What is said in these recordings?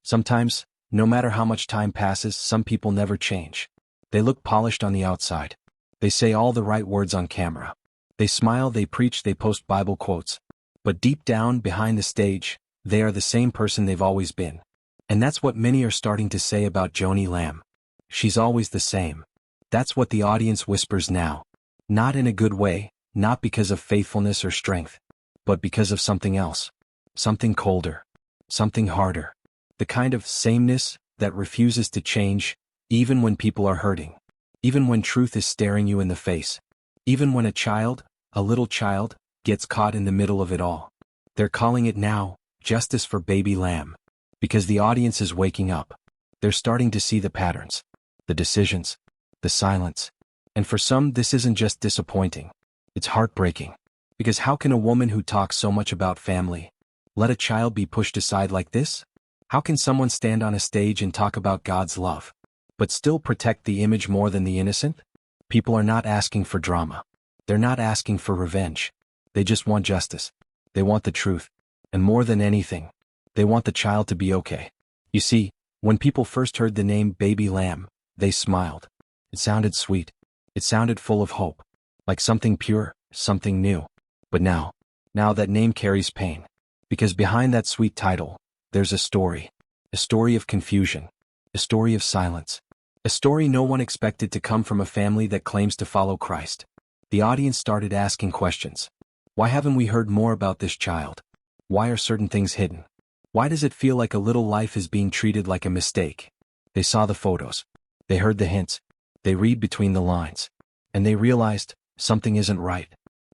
Sometimes, no matter how much time passes, some people never change. They look polished on the outside. They say all the right words on camera. They smile, they preach, they post Bible quotes. But deep down, behind the stage, they are the same person they've always been. And that's what many are starting to say about Joni Lamb. She's always the same. That's what the audience whispers now. Not in a good way, not because of faithfulness or strength, but because of something else. Something colder. Something harder. The kind of sameness that refuses to change, even when people are hurting. Even when truth is staring you in the face. Even when a little child, gets caught in the middle of it all. They're calling it now, justice for baby lamb. Because the audience is waking up. They're starting to see the patterns. The decisions. The silence. And for some, this isn't just disappointing. It's heartbreaking. Because how can a woman who talks so much about family, let a child be pushed aside like this? How can someone stand on a stage and talk about God's love, but still protect the image more than the innocent? People are not asking for drama. They're not asking for revenge. They just want justice. They want the truth. And more than anything, they want the child to be okay. You see, when people first heard the name Baby Lamb, they smiled. It sounded sweet. It sounded full of hope. Like something pure, something new. But now that name carries pain. Because behind that sweet title, there's a story. A story of confusion. A story of silence. A story no one expected to come from a family that claims to follow Christ. The audience started asking questions. Why haven't we heard more about this child? Why are certain things hidden? Why does it feel like a little life is being treated like a mistake? They saw the photos. They heard the hints. They read between the lines. And they realized something isn't right.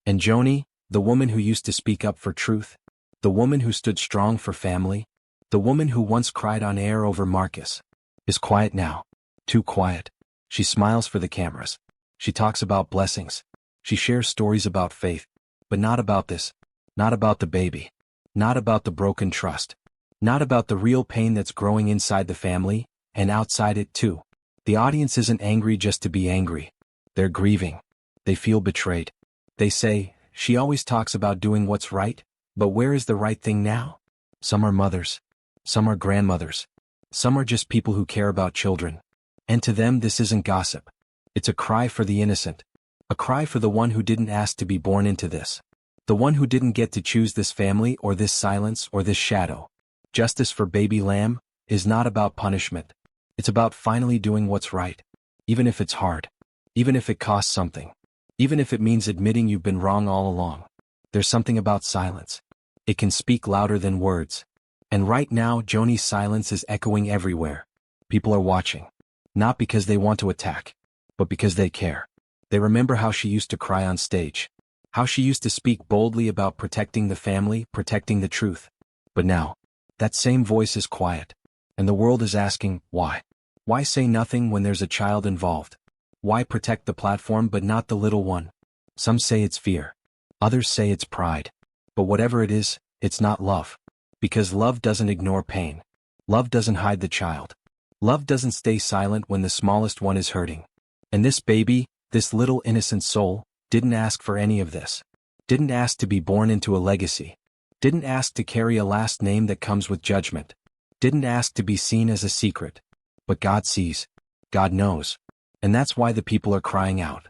And Joni, the woman who used to speak up for truth, the woman who stood strong for family, the woman who once cried on air over Marcus, is quiet now. Too quiet. She smiles for the cameras. She talks about blessings. She shares stories about faith. But not about this. Not about the baby. Not about the broken trust. Not about the real pain that's growing inside the family, and outside it too. The audience isn't angry just to be angry. They're grieving. They feel betrayed. They say, she always talks about doing what's right, but where is the right thing now? Some are mothers. Some are grandmothers. Some are just people who care about children. And to them this isn't gossip. It's a cry for the innocent. A cry for the one who didn't ask to be born into this. The one who didn't get to choose this family or this silence or this shadow. Justice for baby lamb is not about punishment. It's about finally doing what's right. Even if it's hard. Even if it costs something. Even if it means admitting you've been wrong all along. There's something about silence. It can speak louder than words. And right now, Joni's silence is echoing everywhere. People are watching. Not because they want to attack, but because they care. They remember how she used to cry on stage. How she used to speak boldly about protecting the family, protecting the truth. But now, that same voice is quiet. And the world is asking, why? Why say nothing when there's a child involved? Why protect the platform but not the little one? Some say it's fear. Others say it's pride. But whatever it is, it's not love. Because love doesn't ignore pain. Love doesn't hide the child. Love doesn't stay silent when the smallest one is hurting. And this baby, this little innocent soul, didn't ask for any of this. Didn't ask to be born into a legacy. Didn't ask to carry a last name that comes with judgment. Didn't ask to be seen as a secret. But God sees. God knows. And that's why the people are crying out.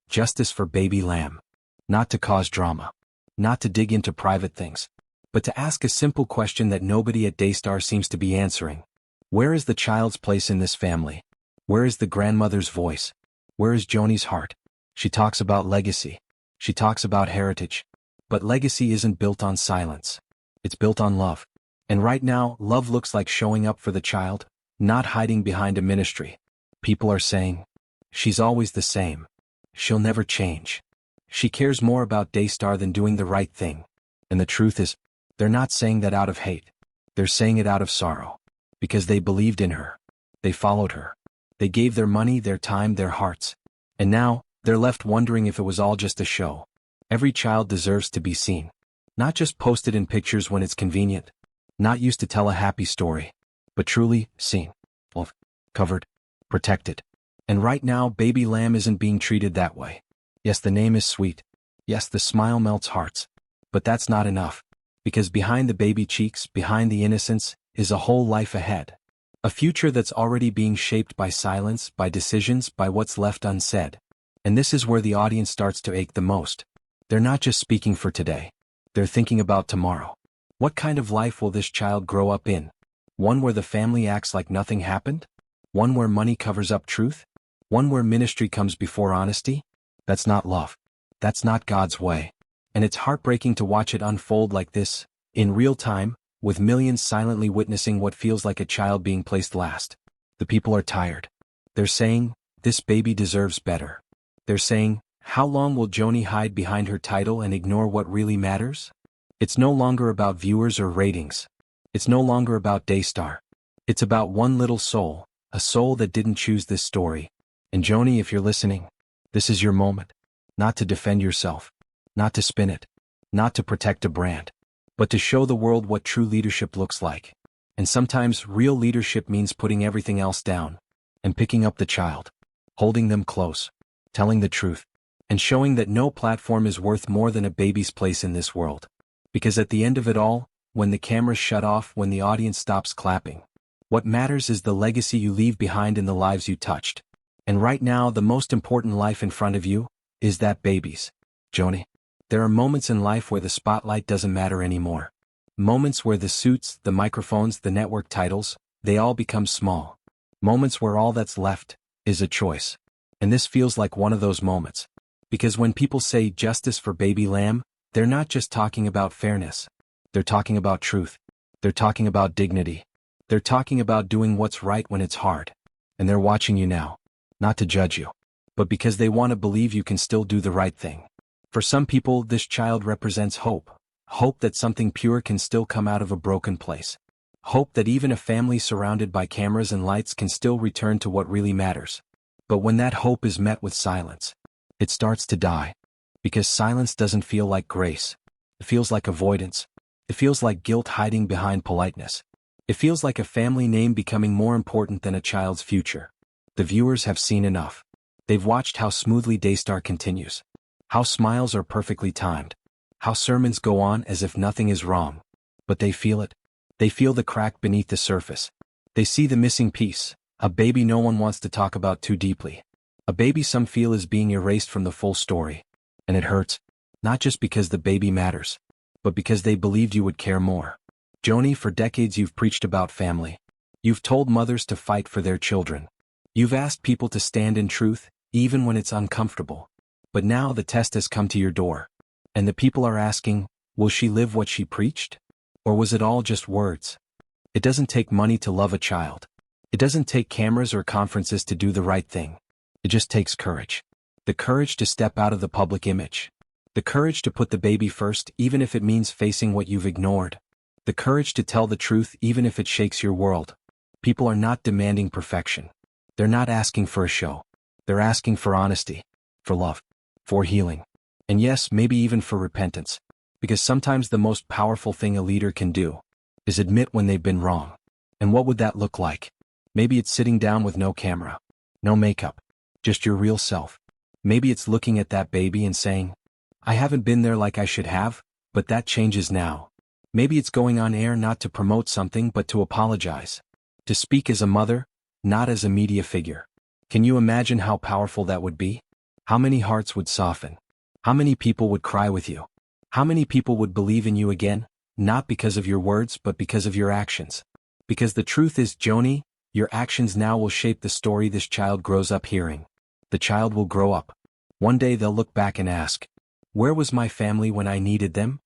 Justice for baby lamb. Not to cause drama. Not to dig into private things. But to ask a simple question that nobody at Daystar seems to be answering. Where is the child's place in this family? Where is the grandmother's voice? Where is Joni's heart? She talks about legacy. She talks about heritage. But legacy isn't built on silence. It's built on love. And right now, love looks like showing up for the child, not hiding behind a ministry. People are saying, she's always the same. She'll never change. She cares more about Daystar than doing the right thing. And the truth is, they're not saying that out of hate. They're saying it out of sorrow. Because they believed in her. They followed her. They gave their money, their time, their hearts. And now, they're left wondering if it was all just a show. Every child deserves to be seen. Not just posted in pictures when it's convenient. Not used to tell a happy story. But truly, seen. Loved. Covered. Protected. And right now, baby lamb isn't being treated that way. Yes, the name is sweet. Yes, the smile melts hearts. But that's not enough. Because behind the baby cheeks, behind the innocence, is a whole life ahead. A future that's already being shaped by silence, by decisions, by what's left unsaid. And this is where the audience starts to ache the most. They're not just speaking for today. They're thinking about tomorrow. What kind of life will this child grow up in? One where the family acts like nothing happened? One where money covers up truth? One where ministry comes before honesty? That's not love. That's not God's way. And it's heartbreaking to watch it unfold like this, in real time, with millions silently witnessing what feels like a child being placed last. The people are tired. They're saying, this baby deserves better. They're saying, how long will Joni hide behind her title and ignore what really matters? It's no longer about viewers or ratings. It's no longer about Daystar. It's about one little soul, a soul that didn't choose this story. And Joni, if you're listening, this is your moment. Not to defend yourself, not to spin it, not to protect a brand, but to show the world what true leadership looks like. And sometimes real leadership means putting everything else down and picking up the child, holding them close, telling the truth, and showing that no platform is worth more than a baby's place in this world. Because at the end of it all, when the cameras shut off, when the audience stops clapping, what matters is the legacy you leave behind in the lives you touched. And right now, the most important life in front of you is that baby's. Joni, there are moments in life where the spotlight doesn't matter anymore. Moments where the suits, the microphones, the network titles, they all become small. Moments where all that's left is a choice. And this feels like one of those moments. Because when people say justice for baby Lamb, they're not just talking about fairness. They're talking about truth. They're talking about dignity. They're talking about doing what's right when it's hard. And they're watching you now. Not to judge you, but because they want to believe you can still do the right thing. For some people, this child represents hope. Hope that something pure can still come out of a broken place. Hope that even a family surrounded by cameras and lights can still return to what really matters. But when that hope is met with silence, it starts to die. Because silence doesn't feel like grace. It feels like avoidance. It feels like guilt hiding behind politeness. It feels like a family name becoming more important than a child's future. The viewers have seen enough. They've watched how smoothly Daystar continues. How smiles are perfectly timed. How sermons go on as if nothing is wrong. But they feel it. They feel the crack beneath the surface. They see the missing piece, a baby no one wants to talk about too deeply. A baby some feel is being erased from the full story. And it hurts, not just because the baby matters, but because they believed you would care more. Joni, for decades you've preached about family. You've told mothers to fight for their children. You've asked people to stand in truth, even when it's uncomfortable. But now the test has come to your door. And the people are asking, will she live what she preached? Or was it all just words? It doesn't take money to love a child. It doesn't take cameras or conferences to do the right thing. It just takes courage. The courage to step out of the public image. The courage to put the baby first, even if it means facing what you've ignored. The courage to tell the truth, even if it shakes your world. People are not demanding perfection. They're not asking for a show. They're asking for honesty, for love, for healing. And yes, maybe even for repentance. Because sometimes the most powerful thing a leader can do is admit when they've been wrong. And what would that look like? Maybe it's sitting down with no camera, no makeup, just your real self. Maybe it's looking at that baby and saying, I haven't been there like I should have, but that changes now. Maybe it's going on air not to promote something but to apologize. To speak as a mother, not as a media figure. Can you imagine how powerful that would be? How many hearts would soften? How many people would cry with you? How many people would believe in you again, not because of your words but because of your actions? Because the truth is, Joni, your actions now will shape the story this child grows up hearing. The child will grow up. One day they'll look back and ask, where was my family when I needed them?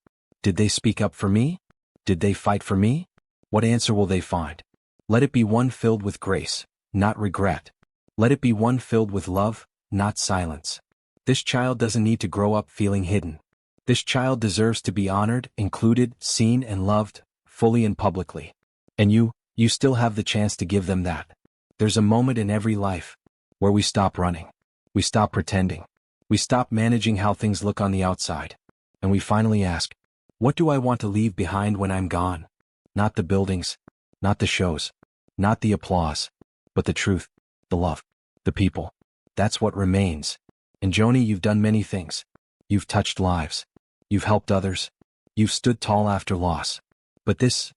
Did they speak up for me? Did they fight for me? What answer will they find? Let it be one filled with grace, not regret. Let it be one filled with love, not silence. This child doesn't need to grow up feeling hidden. This child deserves to be honored, included, seen and loved, fully and publicly. And you still have the chance to give them that. There's a moment in every life where we stop running. We stop pretending. We stop managing how things look on the outside. And we finally ask, what do I want to leave behind when I'm gone? Not the buildings, not the shows, not the applause, but the truth, the love, the people. That's what remains. And Joni, you've done many things. You've touched lives. You've helped others. You've stood tall after loss. But this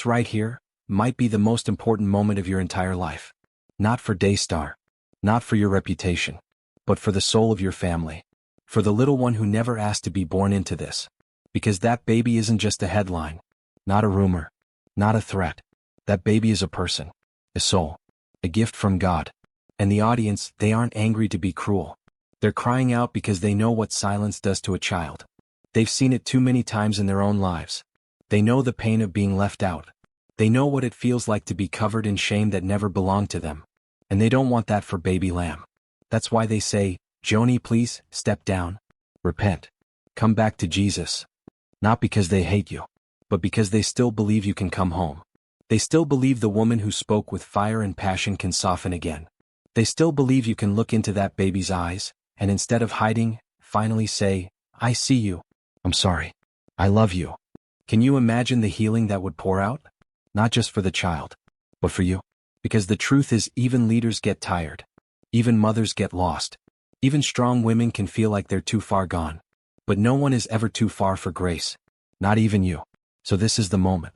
right here, might be the most important moment of your entire life. Not for Daystar. Not for your reputation. But for the soul of your family. For the little one who never asked to be born into this. Because that baby isn't just a headline. Not a rumor. Not a threat. That baby is a person. A soul. A gift from God. And the audience, they aren't angry to be cruel. They're crying out because they know what silence does to a child. They've seen it too many times in their own lives. They know the pain of being left out. They know what it feels like to be covered in shame that never belonged to them. And they don't want that for baby Lamb. That's why they say, Joni, please, step down. Repent. Come back to Jesus. Not because they hate you, but because they still believe you can come home. They still believe the woman who spoke with fire and passion can soften again. They still believe you can look into that baby's eyes, and instead of hiding, finally say, I see you. I'm sorry. I love you. Can you imagine the healing that would pour out? Not just for the child, but for you. Because the truth is, even leaders get tired. Even mothers get lost. Even strong women can feel like they're too far gone. But no one is ever too far for grace. Not even you. So this is the moment.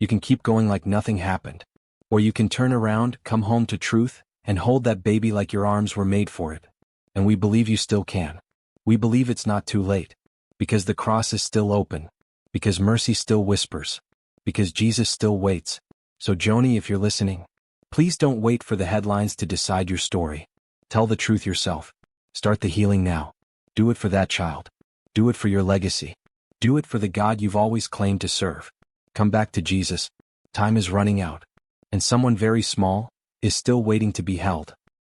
You can keep going like nothing happened. Or you can turn around, come home to truth, and hold that baby like your arms were made for it. And we believe you still can. We believe it's not too late. Because the cross is still open. Because mercy still whispers. Because Jesus still waits. So Joni, if you're listening, please don't wait for the headlines to decide your story. Tell the truth yourself. Start the healing now. Do it for that child. Do it for your legacy. Do it for the God you've always claimed to serve. Come back to Jesus. Time is running out. And someone very small is still waiting to be held.